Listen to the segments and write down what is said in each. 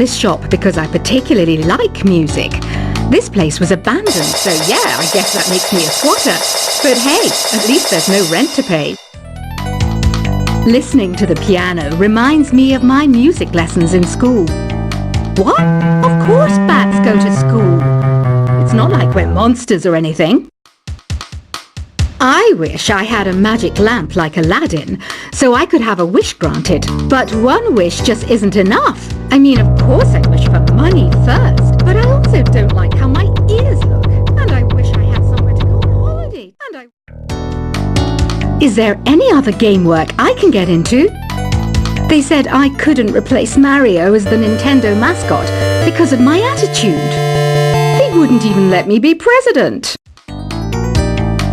this shop because I particularly like music. This place was abandoned, so yeah, I guess that makes me a squatter. But hey, at least there's no rent to pay. Listening to the piano reminds me of my music lessons in school. What? Of course bats go to school. It's not like we're monsters or anything. I wish I had a magic lamp like Aladdin, so I could have a wish granted. But one wish just isn't enough. I mean, of course I wish for money first, but I also don't like how my ears look. And I wish I had somewhere to go on holiday. Is there any other game work I can get into? They said I couldn't replace Mario as the Nintendo mascot because of my attitude. They wouldn't even let me be president.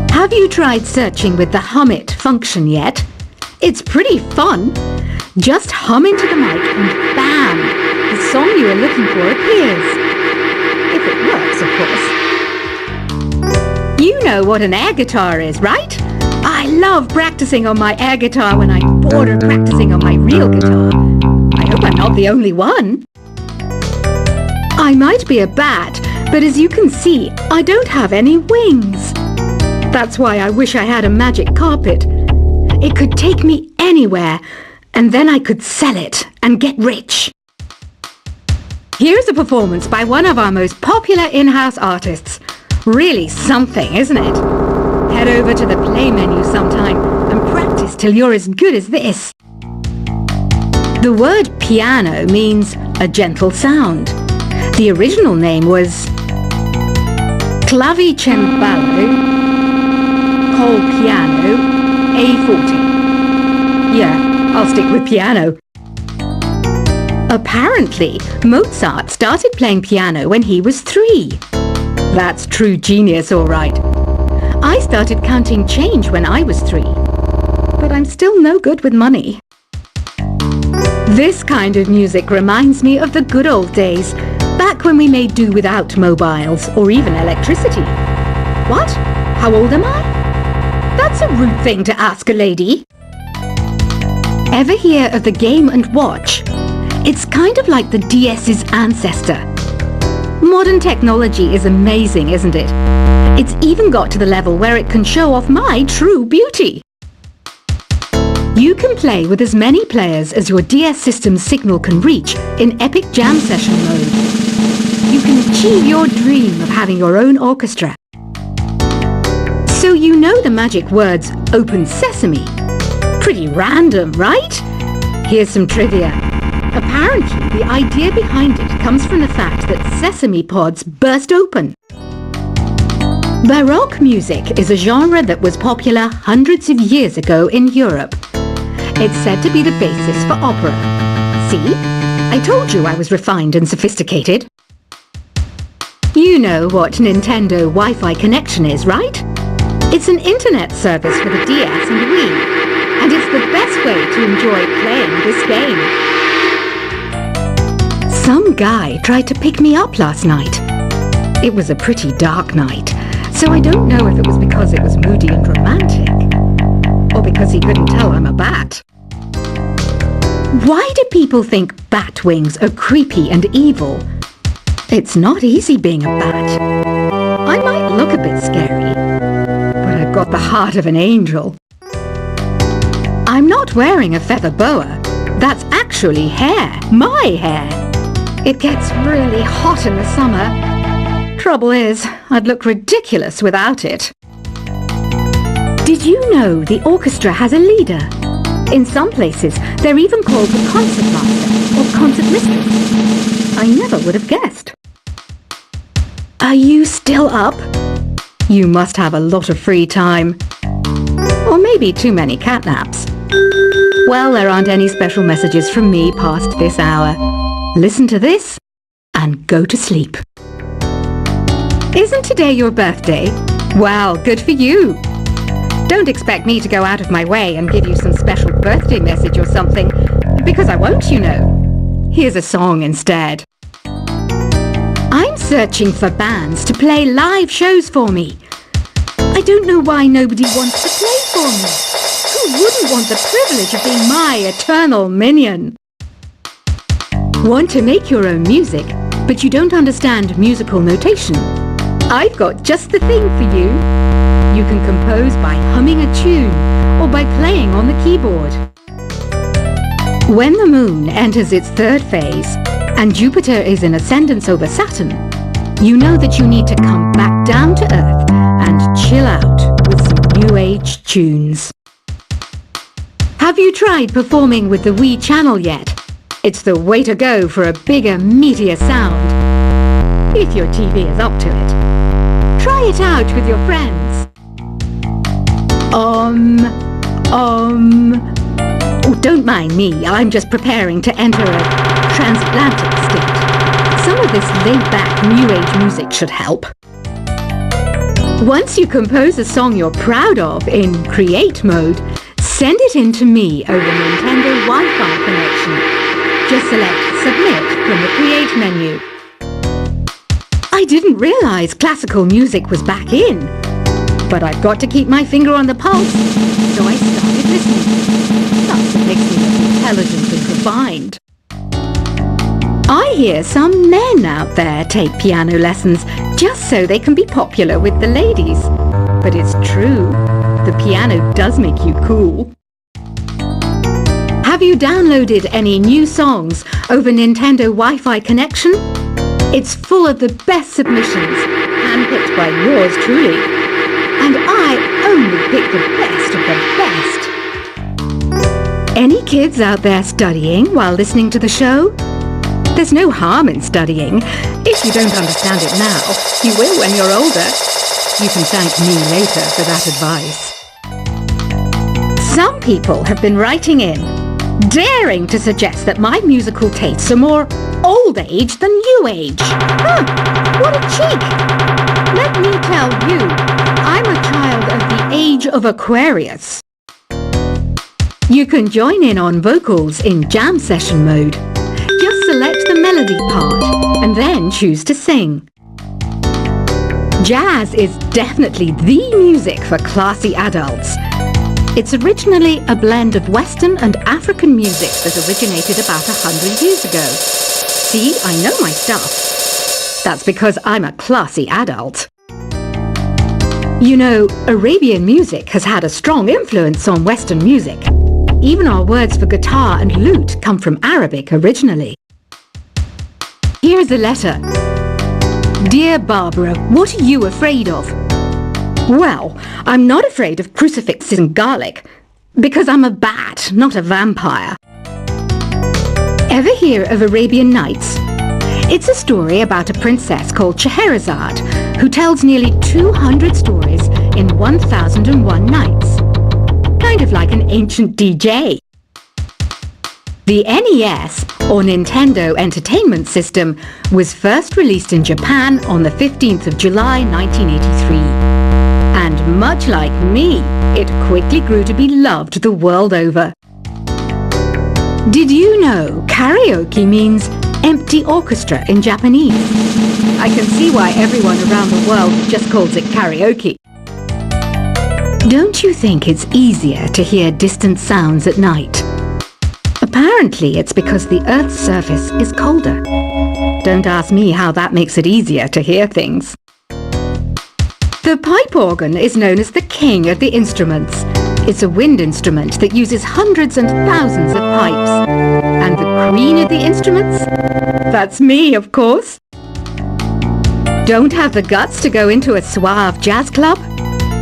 Have you tried searching with the hum it function yet? It's pretty fun. Just hum into the mic and bam! The song you are looking for appears. If it works, of course. You know what an air guitar is, right? I love practicing on my air guitar when I'm bored of practicing on my real guitar. I hope I'm not the only one. I might be a bat, but as you can see, I don't have any wings. That's why I wish I had a magic carpet. It could take me anywhere, and then I could sell it and get rich. Here's a performance by one of our most popular in-house artists. Really something, isn't it? Head over to the play menu sometime and practice till you're as good as this. The word piano means a gentle sound. The original name was clavicembalo col piano A forte. Yeah, I'll stick with piano. Apparently, Mozart started playing piano when he was 3. That's true genius, all right. I started counting change when I was 3, but I'm still no good with money. This kind of music reminds me of the good old days, back when we made do without mobiles or even electricity. What? How old am I? That's a rude thing to ask a lady. Ever hear of the Game & Watch? It's kind of like the DS's ancestor. Modern technology is amazing, isn't it? It's even got to the level where it can show off my true beauty. You can play with as many players as your DS system's signal can reach in epic jam session mode. You can achieve your dream of having your own orchestra. So you know the magic words "Open Sesame." Pretty random, right? Here's some trivia. Apparently, the idea behind it comes from the fact that sesame pods burst open. Baroque music is a genre that was popular hundreds of years ago in Europe. It's said to be the basis for opera. See? I told you I was refined and sophisticated. You know what Nintendo Wi-Fi connection is, right? It's an internet service for the DS and Wii, and it's the best way to enjoy playing this game. Some guy tried to pick me up last night. It was a pretty dark night, so I don't know if it was because it was moody and romantic, or because he couldn't tell I'm a bat. Why do people think bat wings are creepy and evil? It's not easy being a bat. I might look a bit scary, but I've got the heart of an angel. I'm not wearing a feather boa. That's actually hair, my hair. It gets really hot in the summer. Trouble is, I'd look ridiculous without it. Did you know the orchestra has a leader? In some places, they're even called the concert master or concert mistress. I never would have guessed. Are you still up? You must have a lot of free time. Or maybe too many catnaps. Well, there aren't any special messages from me past this hour. Listen to this and go to sleep. Isn't today your birthday? Well, good for you. Don't expect me to go out of my way and give you some special birthday message or something, because I won't, you know. Here's a song instead. I'm searching for bands to play live shows for me. I don't know why nobody wants to play for me. Who wouldn't want the privilege of being my eternal minion? Want to make your own music, but you don't understand musical notation? I've got just the thing for you. You can compose by humming a tune or by playing on the keyboard. When the moon enters its third phase and Jupiter is in ascendance over Saturn, you know that you need to come back down to Earth and chill out with some new age tunes. Have you tried performing with the Wii channel yet? It's the way to go for a bigger, meatier sound. If your TV is up to it. Try it out with your friends. Oh, don't mind me. I'm just preparing to enter a transatlantic state. Some of this laid-back, new age music should help. Once you compose a song you're proud of in create mode, send it in to me over Nintendo Wi-Fi connection. Just select Submit from the Create menu. I didn't realize classical music was back in, but I've got to keep my finger on the pulse, so I started listening. That's what makes me look intelligent and refined. I hear some men out there take piano lessons just so they can be popular with the ladies. But it's true, the piano does make you cool. Have you downloaded any new songs over Nintendo Wi-Fi connection? It's full of the best submissions, handpicked by yours truly. And I only pick the best of the best. Any kids out there studying while listening to the show? There's no harm in studying. If you don't understand it now, you will when you're older. You can thank me later for that advice. Some people have been writing in, daring to suggest that my musical tastes are more old age than new age. Huh, what a cheek! Let me tell you, I'm a child of the age of Aquarius. You can join in on vocals in jam session mode. Just select the melody part and then choose to sing. Jazz is definitely the music for classy adults. It's originally a blend of Western and African music that originated about 100 years ago. See, I know my stuff. That's because I'm a classy adult. You know, Arabian music has had a strong influence on Western music. Even our words for guitar and lute come from Arabic originally. Here's a letter. Dear Barbara, what are you afraid of? Well, I'm not afraid of crucifixes and garlic, because I'm a bat, not a vampire. Ever hear of Arabian Nights? It's a story about a princess called Scheherazade, who tells nearly 200 stories in 1001 nights. Kind of like an ancient DJ. The NES, or Nintendo Entertainment System, was first released in Japan on the 15th of July 1983. And much like me, it quickly grew to be loved the world over. Did you know karaoke means empty orchestra in Japanese? I can see why everyone around the world just calls it karaoke. Don't you think it's easier to hear distant sounds at night? Apparently it's because the Earth's surface is colder. Don't ask me how that makes it easier to hear things. The pipe organ is known as the king of the instruments. It's a wind instrument that uses hundreds and thousands of pipes. And the queen of the instruments? That's me, of course. Don't have the guts to go into a suave jazz club?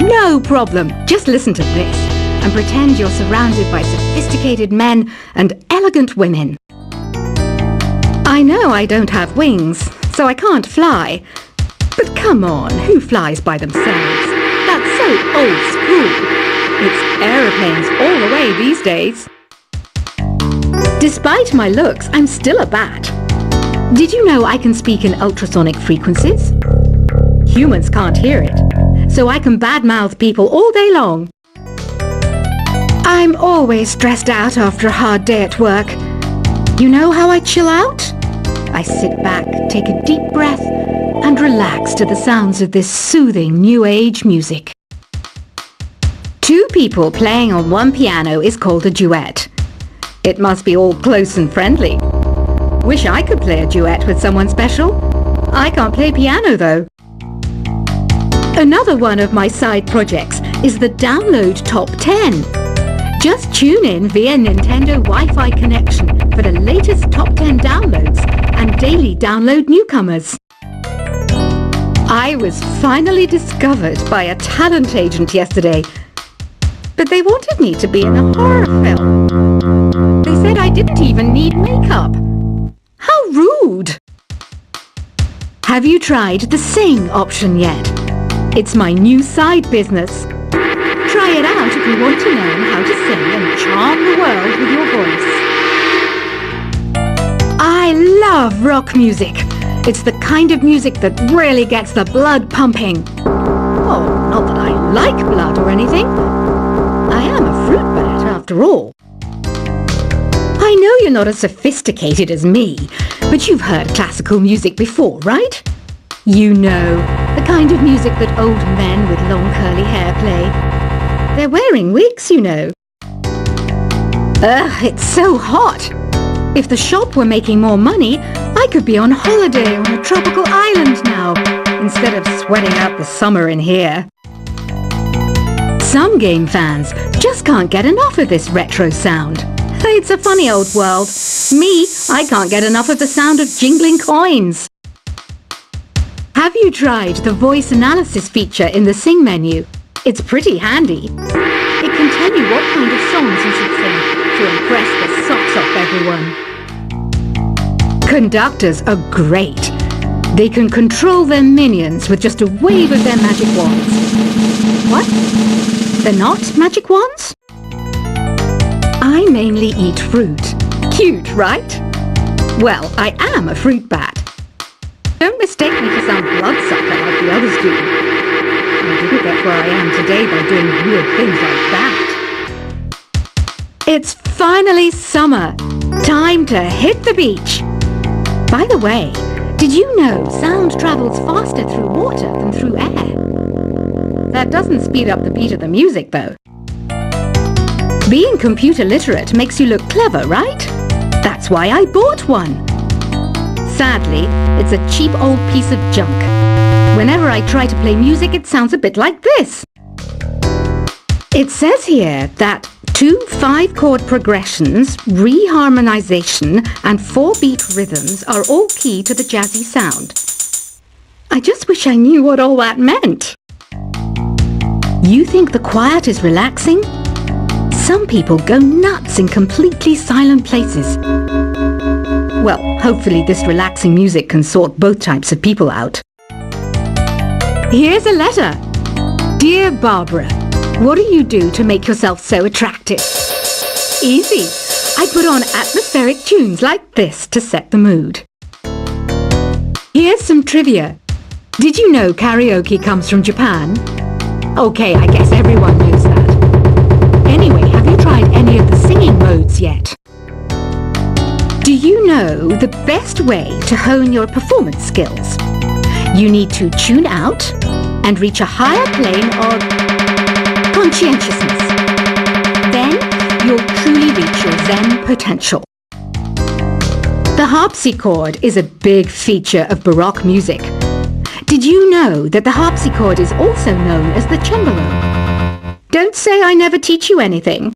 No problem. Just listen to this and pretend you're surrounded by sophisticated men and elegant women. I know I don't have wings, so I can't fly. But come on, who flies by themselves? That's so old school. It's aeroplanes all the way these days. Despite my looks, I'm still a bat. Did you know I can speak in ultrasonic frequencies? Humans can't hear it, so I can badmouth people all day long. I'm always stressed out after a hard day at work. You know how I chill out? I sit back, take a deep breath, and relax to the sounds of this soothing new age music. Two people playing on one piano is called a duet. It must be all close and friendly. Wish I could play a duet with someone special. I can't play piano though. Another one of my side projects is the Download Top 10. Just tune in via Nintendo Wi-Fi connection for the latest top 10 downloads and daily download newcomers. I was finally discovered by a talent agent yesterday, but they wanted me to be in a horror film. They said I didn't even need makeup. How rude! Have you tried the sing option yet? It's my new side business. Try it out if you want to learn how to sing and charm the world with your voice. I love rock music. It's the kind of music that really gets the blood pumping. Oh, not that I like blood or anything. I am a fruit bat after all. I know you're not as sophisticated as me, but you've heard classical music before, right? You know, the kind of music that old men with long curly hair play. They're wearing wigs, you know. Ugh, it's so hot. If the shop were making more money, I could be on holiday on a tropical island now, instead of sweating out the summer in here. Some game fans just can't get enough of this retro sound. It's a funny old world. Me, I can't get enough of the sound of jingling coins. Have you tried the voice analysis feature in the Sing menu? It's pretty handy. It can tell you what kind of songs you should sing to impress the socks off everyone. Conductors are great. They can control their minions with just a wave of their magic wands. What? They're not magic wands? I mainly eat fruit. Cute, right? Well, I am a fruit bat. Don't mistake me for some bloodsucker like the others do. I didn't get where I am today by doing weird things like that. It's finally summer. Time to hit the beach. By the way, did you know sound travels faster through water than through air? That doesn't speed up the beat of the music, though. Being computer literate makes you look clever, right? That's why I bought one. Sadly, it's a cheap old piece of junk. Whenever I try to play music, it sounds a bit like this. It says here that 2 5-chord progressions, reharmonization, and 4-beat rhythms are all key to the jazzy sound. I just wish I knew what all that meant. You think the quiet is relaxing? Some people go nuts in completely silent places. Well, hopefully this relaxing music can sort both types of people out. Here's a letter. Dear Barbara, what do you do to make yourself so attractive? Easy. I put on atmospheric tunes like this to set the mood. Here's some trivia. Did you know karaoke comes from Japan? Okay, I guess everyone knows that. Anyway, have you tried any of the singing modes yet? Do you know the best way to hone your performance skills? You need to tune out and reach a higher plane of conscientiousness. Then you'll truly reach your Zen potential. The harpsichord is a big feature of Baroque music. Did you know that the harpsichord is also known as the cembalo? Don't say I never teach you anything.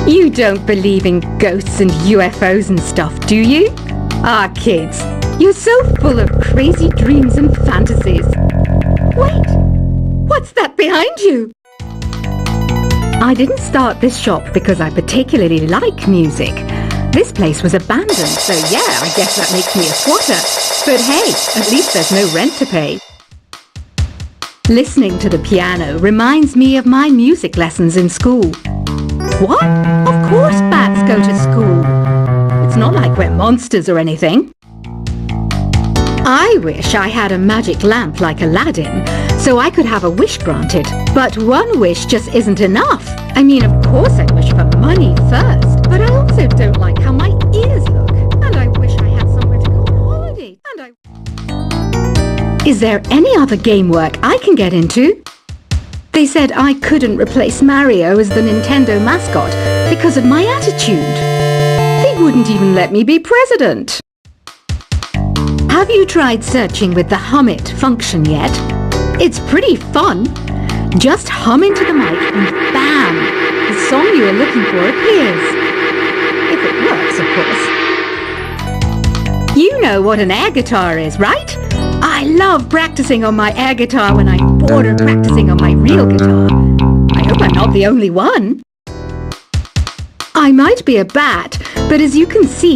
You don't believe in ghosts and UFOs and stuff, do you? Ah, kids, you're so full of crazy dreams and fantasies. Wait, what's that behind you? I didn't start this shop because I particularly like music. This place was abandoned, so yeah, I guess that makes me a squatter. But hey, at least there's no rent to pay. Listening to the piano reminds me of my music lessons in school. What? Of course bats go to school. It's not like we're monsters or anything. I wish I had a magic lamp like Aladdin, so I could have a wish granted. But one wish just isn't enough. I mean, of course I wish for money first, but I also don't like how my ears look. And I wish I had somewhere to go on holiday. Is there any other game work I can get into? They said I couldn't replace Mario as the Nintendo mascot because of my attitude. They wouldn't even let me be president. Have you tried searching with the hum it function yet? It's pretty fun. Just hum into the mic and bam! The song you are looking for appears. If it works, of course. You know what an air guitar is, right? I love practicing on my air guitar when I'm bored of practicing on my real guitar. I hope I'm not the only one. I might be a bat, but as you can see,